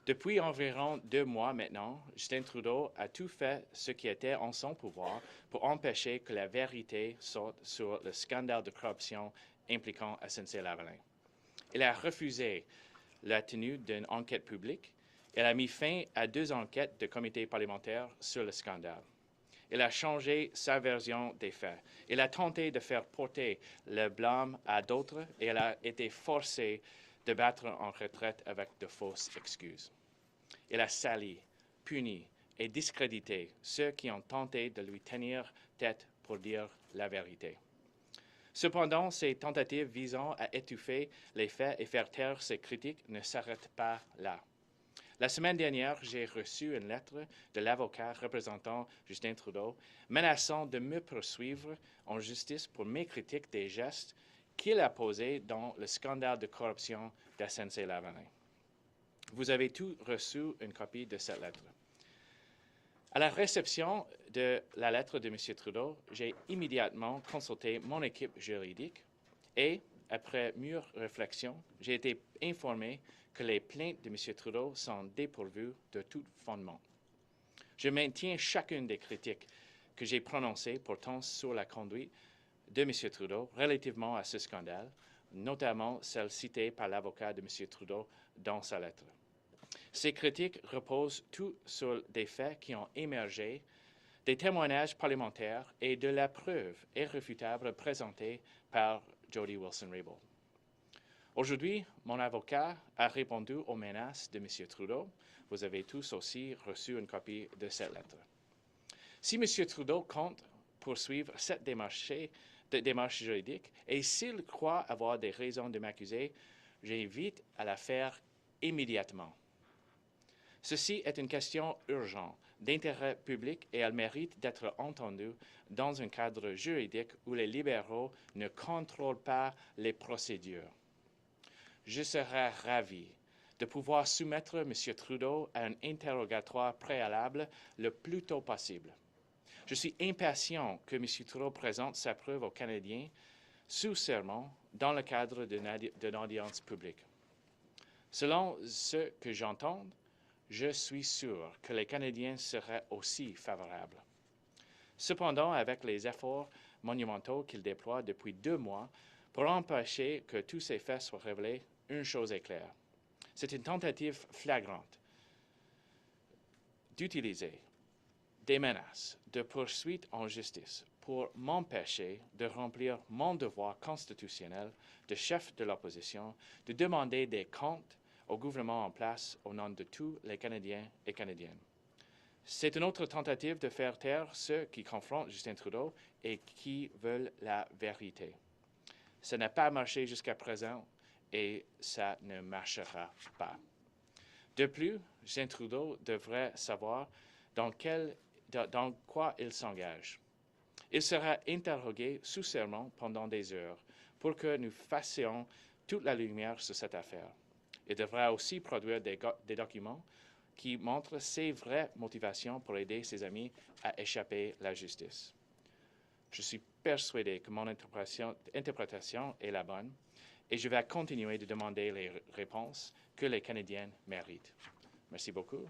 Depuis environ 2 mois maintenant, Justin Trudeau a tout fait ce qui était en son pouvoir pour empêcher que la vérité sorte sur le scandale de corruption impliquant SNC-Lavalin. Il a refusé la tenue d'une enquête publique. Il a mis fin à 2 enquêtes de comité parlementaire sur le scandale. Il a changé sa version des faits. Il a tenté de faire porter le blâme à d'autres et il a été forcé de battre en retraite avec de fausses excuses. Il a sali, puni et discrédité ceux qui ont tenté de lui tenir tête pour dire la vérité. Cependant, ces tentatives visant à étouffer les faits et faire taire ses critiques ne s'arrêtent pas là. La semaine dernière, j'ai reçu une lettre de l'avocat représentant Justin Trudeau menaçant de me poursuivre en justice pour mes critiques des gestes qu'il a posés dans le scandale de corruption de SNC-Lavalin. Vous avez tous reçu une copie de cette lettre. À la réception de la lettre de M. Trudeau, j'ai immédiatement consulté mon équipe juridique et, après mûre réflexion, j'ai été informé que les plaintes de M. Trudeau sont dépourvues de tout fondement. Je maintiens chacune des critiques que j'ai prononcées portant sur la conduite de M. Trudeau relativement à ce scandale, notamment celles citées par l'avocat de M. Trudeau dans sa lettre. Ces critiques reposent toutes sur des faits qui ont émergé, des témoignages parlementaires et de la preuve irréfutable présentée par Jody Wilson-Raybould. Aujourd'hui, mon avocat a répondu aux menaces de M. Trudeau. Vous avez tous aussi reçu une copie de cette lettre. Si M. Trudeau compte poursuivre cette démarche juridique et s'il croit avoir des raisons de m'accuser, j'invite à la faire immédiatement. Ceci est une question urgente, d'intérêt public et elle mérite d'être entendue dans un cadre juridique où les libéraux ne contrôlent pas les procédures. Je serais ravi de pouvoir soumettre M. Trudeau à un interrogatoire préalable le plus tôt possible. Je suis impatient que M. Trudeau présente sa preuve aux Canadiens sous serment dans le cadre d'une audience publique. Selon ce que j'entends, je suis sûr que les Canadiens seraient aussi favorables. Cependant, avec les efforts monumentaux qu'il déploie depuis 2 mois pour empêcher que tous ces faits soient révélés, une chose est claire. C'est une tentative flagrante d'utiliser des menaces de poursuite en justice pour m'empêcher de remplir mon devoir constitutionnel de chef de l'opposition, de demander des comptes au gouvernement en place au nom de tous les Canadiens et Canadiennes. C'est une autre tentative de faire taire ceux qui confrontent Justin Trudeau et qui veulent la vérité. Ça n'a pas marché jusqu'à présent et ça ne marchera pas. De plus, Justin Trudeau devrait savoir dans quoi il s'engage. Il sera interrogé sous serment pendant des heures pour que nous fassions toute la lumière sur cette affaire. Il devra aussi produire des documents qui montrent ses vraies motivations pour aider ses amis à échapper à la justice. Je suis persuadé que mon interprétation est la bonne et je vais continuer de demander les réponses que les Canadiens méritent. Merci beaucoup.